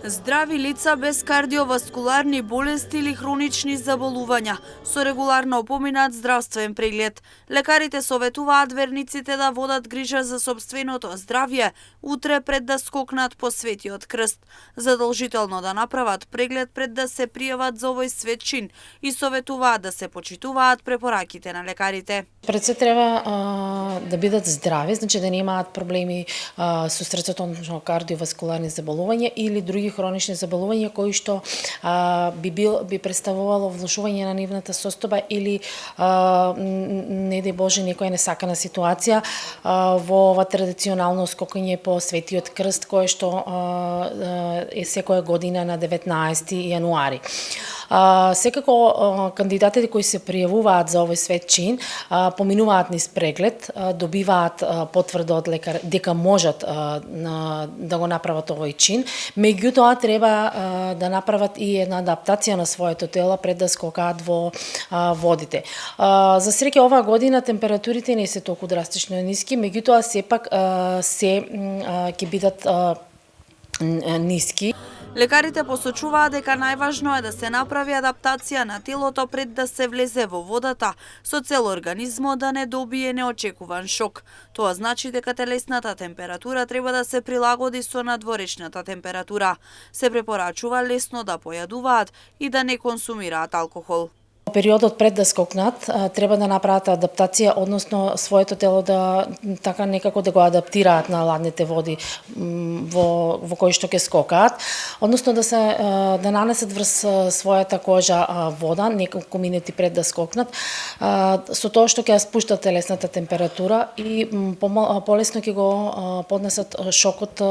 Здрави лица без кардиоваскуларни болести или хронични заболувања со регуларно поминат здравствен преглед. Лекарите советуваат верниците да водат грижа за сопственото здравје утре пред да скокнат по Светиот крст. Задолжително да направат преглед пред да се пријават за овој свет чин и советуваат да се почитуваат препораките на лекарите. Пред се треба да бидат здрави, значи да немаат проблеми со срцето, односно кардиоваскуларни заболувања или други хронични заболувања кои што би представувало влошување на нивната состојба или не дај Боже некоја несакана ситуација во ова традиционално скокање по Светиот крст кое што е секоја година на 19 јануари. Секако кандидатите кои се пријавуваат за овој свет чин поминуваат низ преглед, добиваат потврда од лекар дека можат да го направат овој чин, меѓутоа треба да направат и една адаптација на своето тело пред да скокаат во водите. За среќа оваа година температурите не се толку драстично ниски, меѓутоа сепак ќе бидат ниски. Лекарите посочуваат дека најважно е да се направи адаптација на телото пред да се влезе во водата, со цел организмот да не добие неочекуван шок. Тоа значи дека телесната температура треба да се прилагоди со надворешната температура. Се препорачува лесно да појадуваат и да не консумираат алкохол. Во периодот пред да скокнат, треба да направат адаптација, односно своето тело да така некако да го адаптираат на ладните води во кои што ќе скокаат, односно да нанесат врз својата кожа вода неколку минути пред да скокнат, со тоа што ќе ја спуштат телесната температура и полесно ќе го поднесат шокот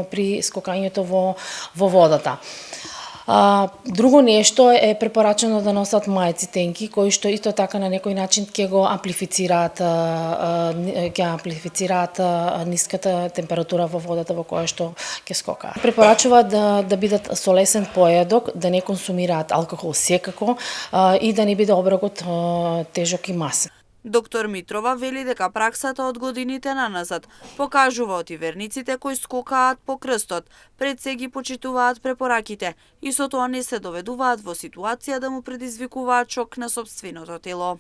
при скокањето во водата. Друго нешто е препорачено да носат мајци тенки, кои што исто така на некој начин ќе амплифицираат ниската температура во водата во која што ќе скокаат. Препорачуваат да бидат со лесен појадок, да не консумираат алкохол секако и да не биде оброкот тежок и масен. Доктор Митрова вели дека праксата од годините наназад покажува и верниците кои скокаат по крстот, пред се ги почитуваат препораките и со тоа не се доведуваат во ситуација да му предизвикуваат шок на сопственото тело.